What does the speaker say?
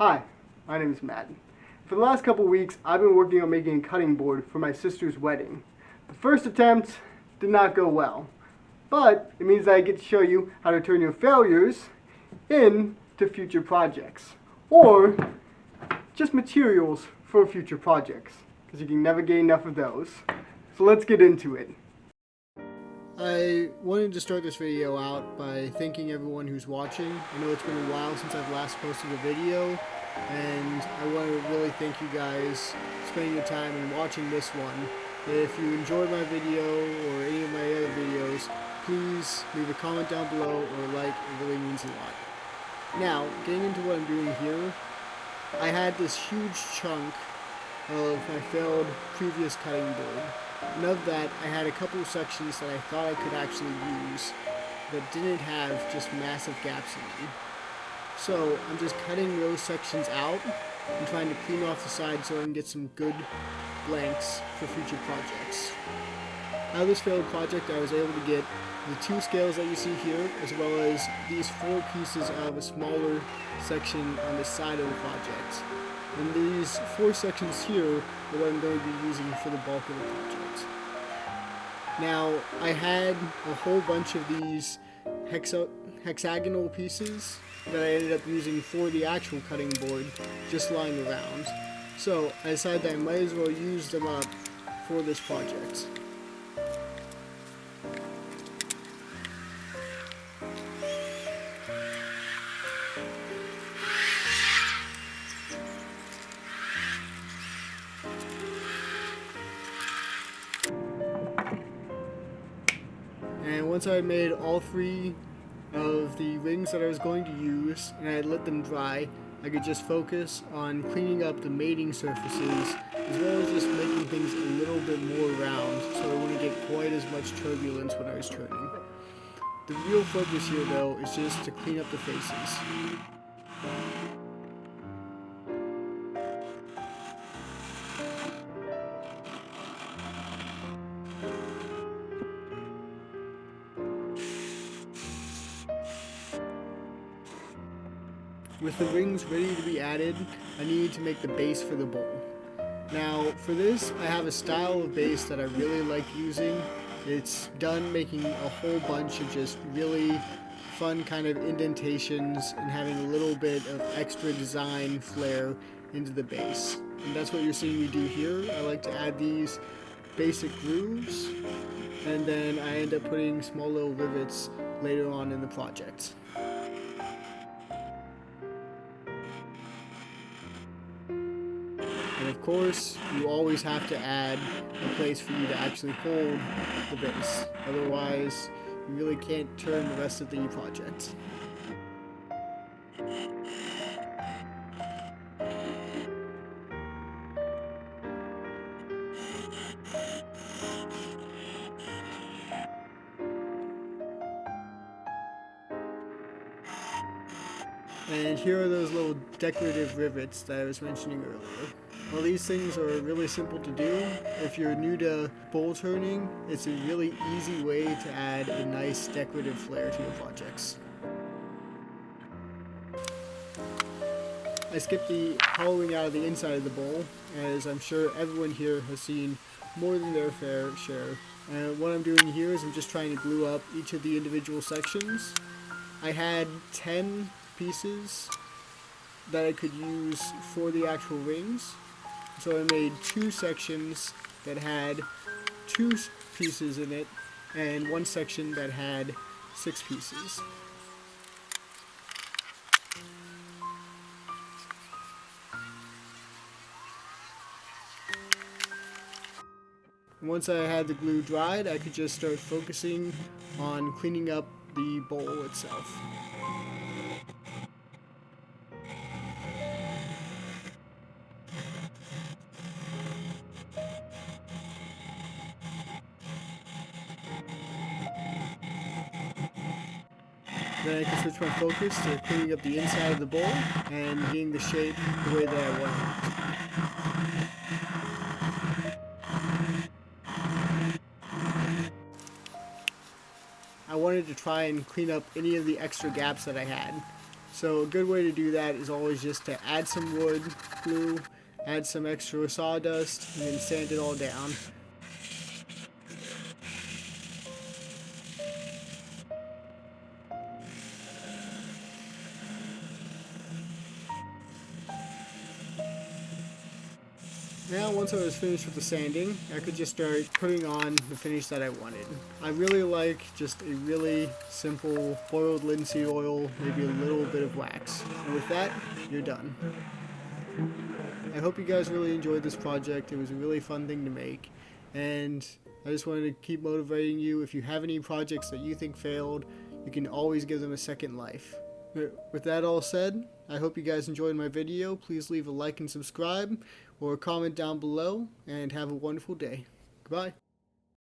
Hi, my name is Matt. For the last couple weeks, I've been working on making a cutting board for my sister's wedding. The first attempt did not go well, but it means that I get to show you how to turn your failures into future projects, or just materials for future projects, because you can never get enough of those. So let's get into it. I wanted to start this video out by thanking everyone who's watching. I know it's been a while since I've last posted a video, and I want to really thank you guys spending your time and watching this one. If you enjoyed my video or any of my other videos, please leave a comment down below or a like. It really means a lot. Now, getting into what I'm doing here, I had this huge chunk of my failed previous cutting board. And of that, I had a couple of sections that I thought I could actually use that didn't have just massive gaps in them. So I'm just cutting those sections out and trying to clean off the side so I can get some good blanks for future projects. Out of this failed project, I was able to get the two scales that you see here, as well as these 4 pieces of a smaller section on the side of the project. And these 4 sections here are what I'm going to be using for the bulk of the project. Now, I had a whole bunch of these hexagonal pieces that I ended up using for the actual cutting board just lying around. So I decided that I might as well use them up for this project. And once I made all 3 of the rings that I was going to use and I had let them dry, I could just focus on cleaning up the mating surfaces as well as just making things a little bit more round so I wouldn't get quite as much turbulence when I was turning. The real focus here though is just to clean up the faces. With the rings ready to be added, I need to make the base for the bowl. Now, for this, I have a style of base that I really like using. It's done making a whole bunch of just really fun kind of indentations and having a little bit of extra design flair into the base. And that's what you're seeing me do here. I like to add these basic grooves, and then I end up putting small little rivets later on in the project. And of course, you always have to add a place for you to actually hold the base. Otherwise, you really can't turn the rest of the project. And here are those little decorative rivets that I was mentioning earlier. Well, these things are really simple to do. If you're new to bowl turning, it's a really easy way to add a nice decorative flair to your projects. I skipped the hollowing out of the inside of the bowl, as I'm sure everyone here has seen more than their fair share. And what I'm doing here is I'm just trying to glue up each of the individual sections. I had 10 pieces that I could use for the actual rings. So I made 2 sections that had 2 pieces in it, and 1 section that had 6 pieces. And once I had the glue dried, I could just start focusing on cleaning up the bowl itself. Then I can switch my focus to cleaning up the inside of the bowl and getting the shape the way that I want it. I wanted to try and clean up any of the extra gaps that I had. So a good way to do that is always just to add some wood glue, add some extra sawdust, and then sand it all down. Now, once I was finished with the sanding, I could just start putting on the finish that I wanted. I really like just a really simple boiled linseed oil, maybe a little bit of wax. And with that, you're done. I hope you guys really enjoyed this project. It was a really fun thing to make. And I just wanted to keep motivating you. If you have any projects that you think failed, you can always give them a second life. With that all said, I hope you guys enjoyed my video. Please leave a like and subscribe or comment down below, and have a wonderful day. Goodbye.